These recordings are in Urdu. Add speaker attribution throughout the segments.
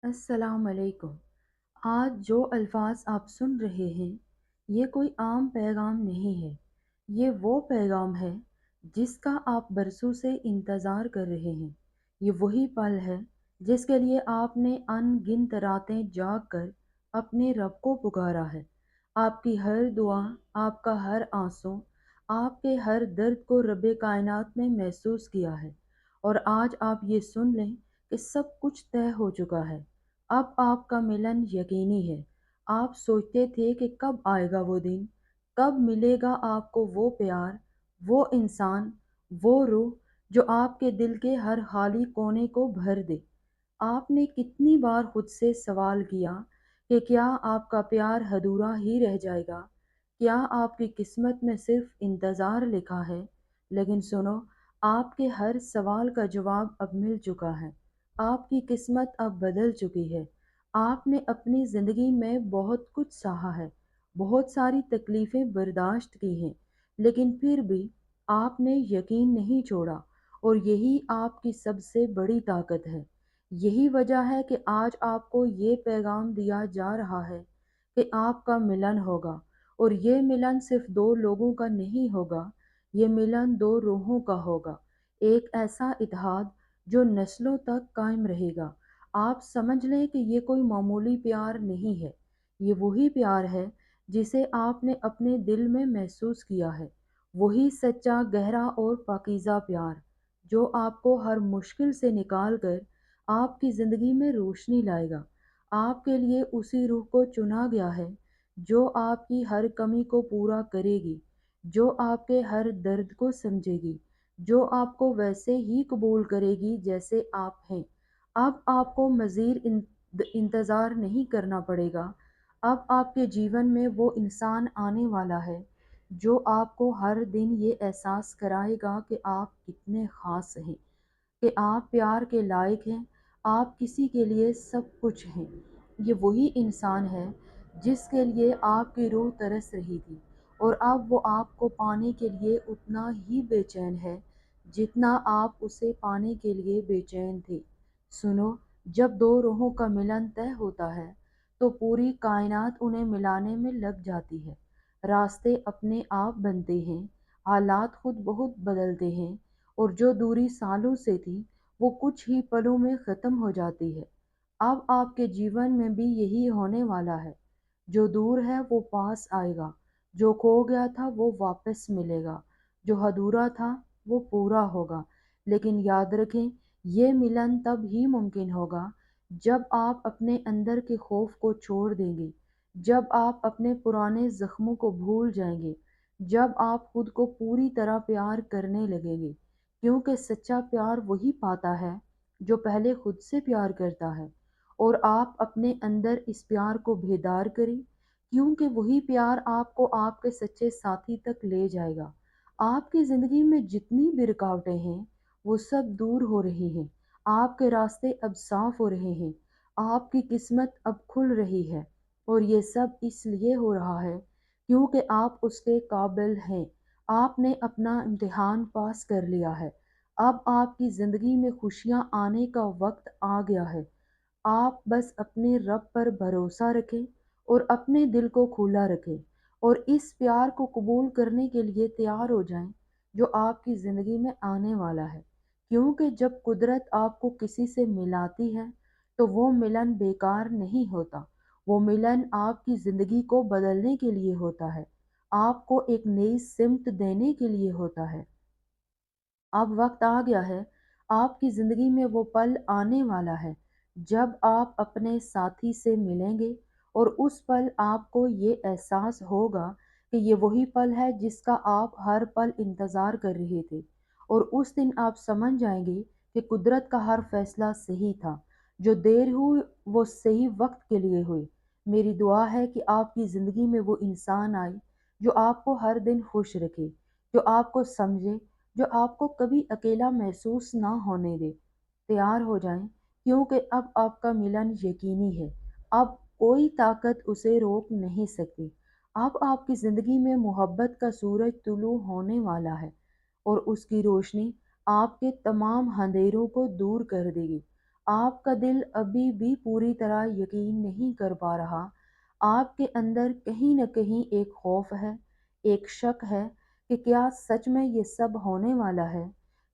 Speaker 1: السلام علیکم۔ آج جو الفاظ آپ سن رہے ہیں یہ کوئی عام پیغام نہیں ہے۔ یہ وہ پیغام ہے جس کا آپ برسوں سے انتظار کر رہے ہیں۔ یہ وہی پل ہے جس کے لیے آپ نے ان گنت راتیں جاگ کر اپنے رب کو پکارا ہے۔ آپ کی ہر دعا، آپ کا ہر آنسو، آپ کے ہر درد کو رب کائنات نے محسوس کیا ہے، اور آج آپ یہ سن لیں کہ سب کچھ طے ہو چکا ہے۔ اب آپ کا ملن یقینی ہے۔ آپ سوچتے تھے کہ کب آئے گا وہ دن، کب ملے گا آپ کو وہ پیار، وہ انسان، وہ روح جو آپ کے دل کے ہر خالی کونے کو بھر دے۔ آپ نے کتنی بار خود سے سوال کیا کہ کیا آپ کا پیار ادھورا ہی رہ جائے گا؟ کیا آپ کی قسمت میں صرف انتظار لکھا ہے؟ لیکن سنو، آپ کے ہر سوال کا جواب اب مل چکا ہے۔ آپ کی قسمت اب بدل چکی ہے۔ آپ نے اپنی زندگی میں بہت کچھ سہا ہے، بہت ساری تکلیفیں برداشت کی ہیں، لیکن پھر بھی آپ نے یقین نہیں چھوڑا، اور یہی آپ کی سب سے بڑی طاقت ہے۔ یہی وجہ ہے کہ آج آپ کو یہ پیغام دیا جا رہا ہے کہ آپ کا ملن ہوگا، اور یہ ملن صرف دو لوگوں کا نہیں ہوگا، یہ ملن دو روحوں کا ہوگا، ایک ایسا اتحاد جو نسلوں تک قائم رہے گا۔ آپ سمجھ لیں کہ یہ کوئی معمولی پیار نہیں ہے، یہ وہی پیار ہے جسے آپ نے اپنے دل میں محسوس کیا ہے، وہی سچا، گہرا اور پاکیزہ پیار جو آپ کو ہر مشکل سے نکال کر آپ کی زندگی میں روشنی لائے گا۔ آپ کے لیے اسی روح کو چنا گیا ہے جو آپ کی ہر کمی کو پورا کرے گی، جو آپ کے ہر درد کو سمجھے گی، جو آپ کو ویسے ہی قبول کرے گی جیسے آپ ہیں۔ اب آپ کو مزید انتظار نہیں کرنا پڑے گا۔ اب آپ کے جیون میں وہ انسان آنے والا ہے جو آپ کو ہر دن یہ احساس کرائے گا کہ آپ کتنے خاص ہیں، کہ آپ پیار کے لائق ہیں، آپ کسی کے لیے سب کچھ ہیں۔ یہ وہی انسان ہے جس کے لیے آپ کی روح ترس رہی تھی، اور اب وہ آپ کو پانے کے لیے اتنا ہی بے چین ہے جتنا آپ اسے پانے کے لیے بے چین تھے۔ سنو، جب دو روحوں کا ملن طے ہوتا ہے تو پوری کائنات انہیں ملانے میں لگ جاتی ہے۔ راستے اپنے آپ بنتے ہیں، حالات خود بہت بدلتے ہیں، اور جو دوری سالوں سے تھی وہ کچھ ہی پلوں میں ختم ہو جاتی ہے۔ اب آپ کے جیون میں بھی یہی ہونے والا ہے۔ جو دور ہے وہ پاس آئے گا، جو کھو گیا تھا وہ واپس ملے گا، جو ادھورا تھا وہ پورا ہوگا۔ لیکن یاد رکھیں، یہ ملن تب ہی ممکن ہوگا جب آپ اپنے اندر کے خوف کو چھوڑ دیں گے، جب آپ اپنے پرانے زخموں کو بھول جائیں گے، جب آپ خود کو پوری طرح پیار کرنے لگیں گے، کیونکہ سچا پیار وہی پاتا ہے جو پہلے خود سے پیار کرتا ہے۔ اور آپ اپنے اندر اس پیار کو بیدار کریں، کیونکہ وہی پیار آپ کو آپ کے سچے ساتھی تک لے جائے گا۔ آپ کی زندگی میں جتنی بھی رکاوٹیں ہیں وہ سب دور ہو رہی ہیں، آپ کے راستے اب صاف ہو رہے ہیں، آپ کی قسمت اب کھل رہی ہے، اور یہ سب اس لیے ہو رہا ہے کیونکہ آپ اس کے قابل ہیں۔ آپ نے اپنا امتحان پاس کر لیا ہے۔ اب آپ کی زندگی میں خوشیاں آنے کا وقت آ گیا ہے۔ آپ بس اپنے رب پر بھروسہ رکھیں اور اپنے دل کو کھلا رکھیں، اور اس پیار کو قبول کرنے کے لیے تیار ہو جائیں جو آپ کی زندگی میں آنے والا ہے۔ کیونکہ جب قدرت آپ کو کسی سے ملاتی ہے تو وہ ملن بیکار نہیں ہوتا، وہ ملن آپ کی زندگی کو بدلنے کے لیے ہوتا ہے، آپ کو ایک نئی سمت دینے کے لیے ہوتا ہے۔ اب وقت آ گیا ہے، آپ کی زندگی میں وہ پل آنے والا ہے جب آپ اپنے ساتھی سے ملیں گے، اور اس پل آپ کو یہ احساس ہوگا کہ یہ وہی پل ہے جس کا آپ ہر پل انتظار کر رہے تھے، اور اس دن آپ سمجھ جائیں گے کہ قدرت کا ہر فیصلہ صحیح تھا، جو دیر ہوئی وہ صحیح وقت کے لیے ہوئی۔ میری دعا ہے کہ آپ کی زندگی میں وہ انسان آئے جو آپ کو ہر دن خوش رکھے، جو آپ کو سمجھے، جو آپ کو کبھی اکیلا محسوس نہ ہونے دے۔ تیار ہو جائیں، کیونکہ اب آپ کا ملن یقینی ہے، اب کوئی طاقت اسے روک نہیں سکتی۔ اب آپ کی زندگی میں محبت کا سورج طلوع ہونے والا ہے، اور اس کی روشنی آپ کے تمام اندھیروں کو دور کر دے گی۔ آپ کا دل ابھی بھی پوری طرح یقین نہیں کر پا رہا، آپ کے اندر کہیں نہ کہیں ایک خوف ہے، ایک شک ہے کہ کیا سچ میں یہ سب ہونے والا ہے؟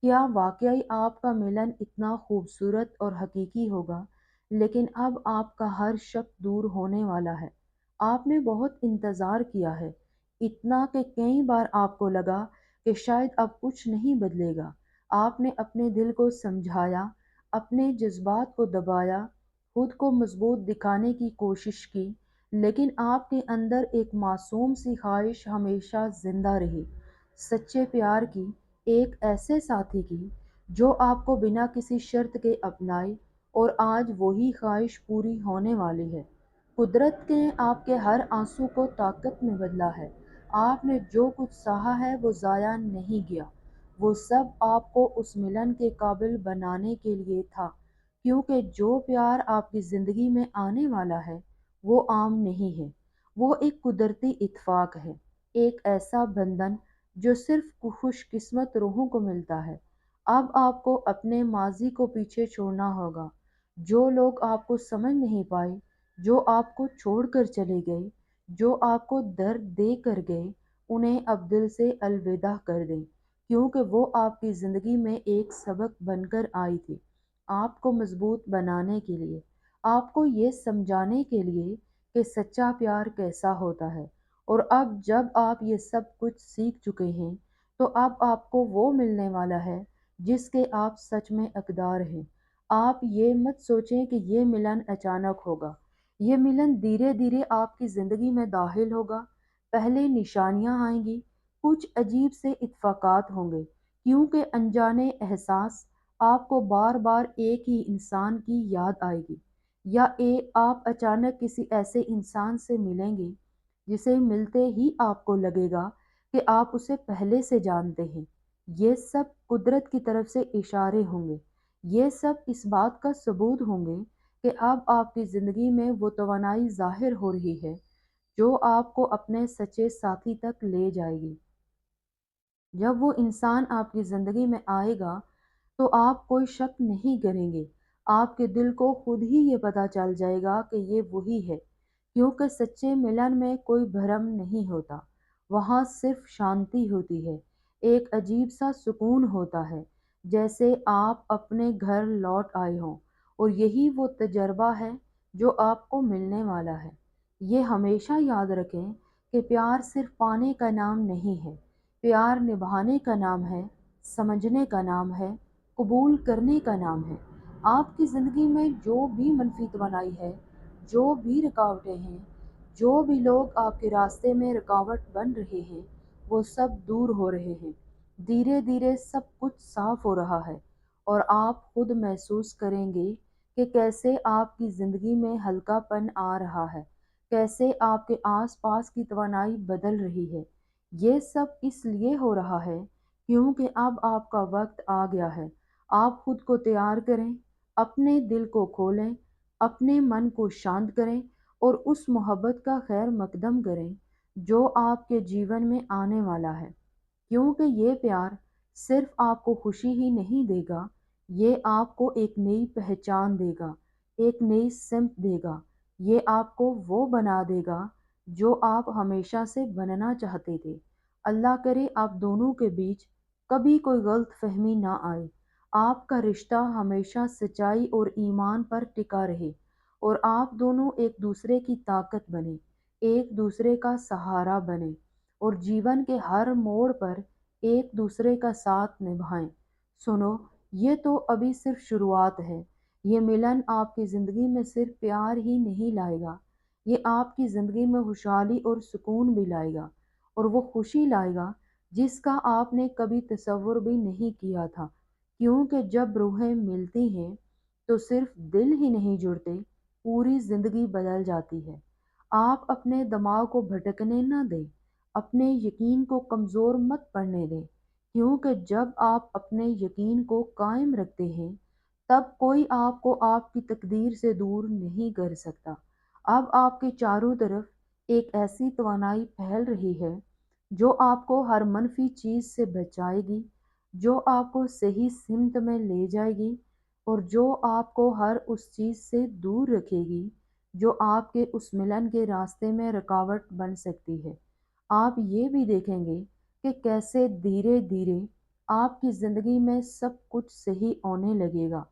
Speaker 1: کیا واقعی آپ کا ملن اتنا خوبصورت اور حقیقی ہوگا؟ لیکن اب آپ کا ہر شک دور ہونے والا ہے۔ آپ نے بہت انتظار کیا ہے، اتنا کہ کئی بار آپ کو لگا کہ شاید اب کچھ نہیں بدلے گا۔ آپ نے اپنے دل کو سمجھایا، اپنے جذبات کو دبایا، خود کو مضبوط دکھانے کی کوشش کی، لیکن آپ کے اندر ایک معصوم سی خواہش ہمیشہ زندہ رہی، سچے پیار کی، ایک ایسے ساتھی کی جو آپ کو بنا کسی شرط کے اپنائے، اور آج وہی خواہش پوری ہونے والی ہے۔ قدرت نے آپ کے ہر آنسو کو طاقت میں بدلا ہے۔ آپ نے جو کچھ سہا ہے وہ ضائع نہیں گیا، وہ سب آپ کو اس ملن کے قابل بنانے کے لیے تھا، کیونکہ جو پیار آپ کی زندگی میں آنے والا ہے وہ عام نہیں ہے، وہ ایک قدرتی اتفاق ہے، ایک ایسا بندھن جو صرف خوش قسمت روحوں کو ملتا ہے۔ اب آپ کو اپنے ماضی کو پیچھے چھوڑنا ہوگا، جو لوگ آپ کو سمجھ نہیں پائے، جو آپ کو چھوڑ کر چلے گئے، جو آپ کو درد دے کر گئے، انہیں اب دل سے الوداع کر دیں، کیونکہ وہ آپ کی زندگی میں ایک سبق بن کر آئی تھی، آپ کو مضبوط بنانے کے لیے، آپ کو یہ سمجھانے کے لیے کہ سچا پیار کیسا ہوتا ہے۔ اور اب جب آپ یہ سب کچھ سیکھ چکے ہیں، تو اب آپ کو وہ ملنے والا ہے جس کے آپ سچ میں حقدار ہیں۔ آپ یہ مت سوچیں کہ یہ ملن اچانک ہوگا، یہ ملن دھیرے دھیرے آپ کی زندگی میں داخل ہوگا۔ پہلے نشانیاں آئیں گی، کچھ عجیب سے اتفاقات ہوں گے، کیونکہ انجانے احساس آپ کو بار بار ایک ہی انسان کی یاد آئے گی، یا آپ اچانک کسی ایسے انسان سے ملیں گے جسے ملتے ہی آپ کو لگے گا کہ آپ اسے پہلے سے جانتے ہیں۔ یہ سب قدرت کی طرف سے اشارے ہوں گے، یہ سب اس بات کا ثبوت ہوں گے کہ اب آپ کی زندگی میں وہ توانائی ظاہر ہو رہی ہے جو آپ کو اپنے سچے ساتھی تک لے جائے گی۔ جب وہ انسان آپ کی زندگی میں آئے گا تو آپ کوئی شک نہیں کریں گے، آپ کے دل کو خود ہی یہ پتہ چل جائے گا کہ یہ وہی ہے، کیونکہ سچے ملن میں کوئی بھرم نہیں ہوتا، وہاں صرف شانتی ہوتی ہے، ایک عجیب سا سکون ہوتا ہے، جیسے آپ اپنے گھر لوٹ آئے ہوں، اور یہی وہ تجربہ ہے جو آپ کو ملنے والا ہے۔ یہ ہمیشہ یاد رکھیں کہ پیار صرف پانے کا نام نہیں ہے، پیار نبھانے کا نام ہے، سمجھنے کا نام ہے، قبول کرنے کا نام ہے۔ آپ کی زندگی میں جو بھی منفی توانائی ہے، جو بھی رکاوٹیں ہیں، جو بھی لوگ آپ کے راستے میں رکاوٹ بن رہے ہیں، وہ سب دور ہو رہے ہیں، دھیرے دھیرے سب کچھ صاف ہو رہا ہے، اور آپ خود محسوس کریں گے کہ کیسے آپ کی زندگی میں ہلکا پن آ رہا ہے، کیسے آپ کے آس پاس کی توانائی بدل رہی ہے۔ یہ سب اس لیے ہو رہا ہے کیونکہ اب آپ کا وقت آ گیا ہے۔ آپ خود کو تیار کریں، اپنے دل کو کھولیں، اپنے من کو شانت کریں، اور اس محبت کا خیر مقدم کریں جو آپ کے جیون میں آنے والا ہے، کیونکہ یہ پیار صرف آپ کو خوشی ہی نہیں دے گا، یہ آپ کو ایک نئی پہچان دے گا، ایک نئی سمت دے گا، یہ آپ کو وہ بنا دے گا جو آپ ہمیشہ سے بننا چاہتے تھے۔ اللہ کرے آپ دونوں کے بیچ کبھی کوئی غلط فہمی نہ آئے، آپ کا رشتہ ہمیشہ سچائی اور ایمان پر ٹکا رہے، اور آپ دونوں ایک دوسرے کی طاقت بنے، ایک دوسرے کا سہارا بنے، اور جیون کے ہر موڑ پر ایک دوسرے کا ساتھ نبھائیں۔ سنو، یہ تو ابھی صرف شروعات ہے، یہ ملن آپ کی زندگی میں صرف پیار ہی نہیں لائے گا، یہ آپ کی زندگی میں خوشحالی اور سکون بھی لائے گا، اور وہ خوشی لائے گا جس کا آپ نے کبھی تصور بھی نہیں کیا تھا، کیونکہ جب روحیں ملتی ہیں تو صرف دل ہی نہیں جڑتے، پوری زندگی بدل جاتی ہے۔ آپ اپنے دماغ کو بھٹکنے نہ دیں، اپنے یقین کو کمزور مت پڑنے دیں، کیونکہ جب آپ اپنے یقین کو قائم رکھتے ہیں تب کوئی آپ کو آپ کی تقدیر سے دور نہیں کر سکتا۔ اب آپ کے چاروں طرف ایک ایسی توانائی پھیل رہی ہے جو آپ کو ہر منفی چیز سے بچائے گی، جو آپ کو صحیح سمت میں لے جائے گی، اور جو آپ کو ہر اس چیز سے دور رکھے گی جو آپ کے اس ملن کے راستے میں رکاوٹ بن سکتی ہے۔ آپ یہ بھی دیکھیں گے کہ کیسے دھیرے دھیرے آپ کی زندگی میں سب کچھ صحیح ہونے لگے گا۔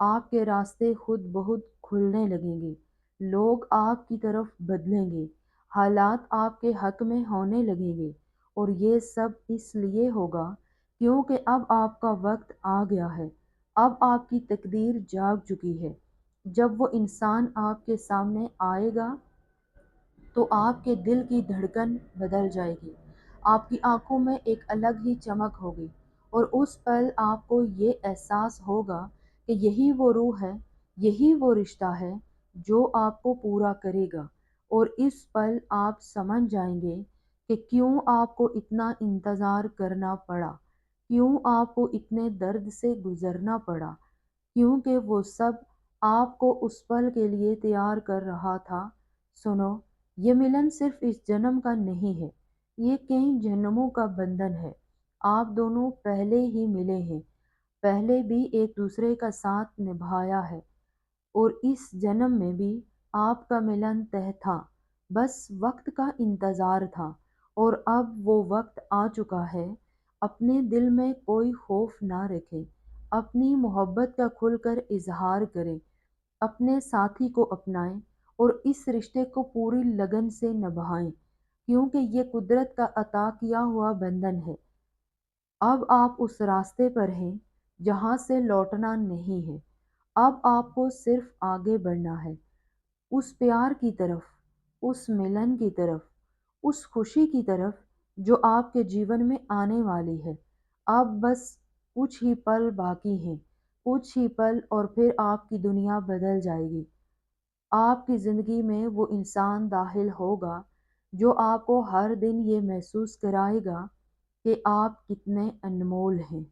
Speaker 1: آپ کے راستے خود بخود کھلنے لگیں گے، لوگ آپ کی طرف بدلیں گے، حالات آپ کے حق میں ہونے لگیں گے، اور یہ سب اس لیے ہوگا کیونکہ اب آپ کا وقت آ گیا ہے، اب آپ کی تقدیر جاگ چکی ہے۔ جب وہ انسان آپ کے سامنے آئے گا تو آپ کے دل کی دھڑکن بدل جائے گی، آپ کی آنکھوں میں ایک الگ ہی چمک ہوگی، اور اس پل آپ کو یہ احساس ہوگا کہ یہی وہ روح ہے، یہی وہ رشتہ ہے جو آپ کو پورا کرے گا۔ اور اس پل آپ سمجھ جائیں گے کہ کیوں آپ کو اتنا انتظار کرنا پڑا، کیوں آپ کو اتنے درد سے گزرنا پڑا، کیونکہ وہ سب آپ کو اس پل کے لیے تیار کر رہا تھا۔ سنو، یہ ملن صرف اس جنم کا نہیں ہے، یہ کئی جنموں کا بندھن ہے۔ آپ دونوں پہلے ہی ملے ہیں، پہلے بھی ایک دوسرے کا ساتھ نبھایا ہے، اور اس جنم میں بھی آپ کا ملن طے تھا، بس وقت کا انتظار تھا، اور اب وہ وقت آ چکا ہے۔ اپنے دل میں کوئی خوف نہ رکھیں، اپنی محبت کا کھل کر اظہار کریں، اپنے ساتھی کو اپنائیں، اور اس رشتے کو پوری لگن سے نبھائیں، کیونکہ یہ قدرت کا عطا کیا ہوا بندھن ہے۔ اب آپ اس راستے پر ہیں جہاں سے لوٹنا نہیں ہے، اب آپ کو صرف آگے بڑھنا ہے، اس پیار کی طرف، اس ملن کی طرف، اس خوشی کی طرف جو آپ کے جیون میں آنے والی ہے۔ اب بس کچھ ہی پل باقی ہیں، کچھ ہی پل، اور پھر آپ کی دنیا بدل جائے گی۔ آپ کی زندگی میں وہ انسان داخل ہوگا جو آپ کو ہر دن یہ محسوس کرائے گا کہ آپ کتنے انمول ہیں۔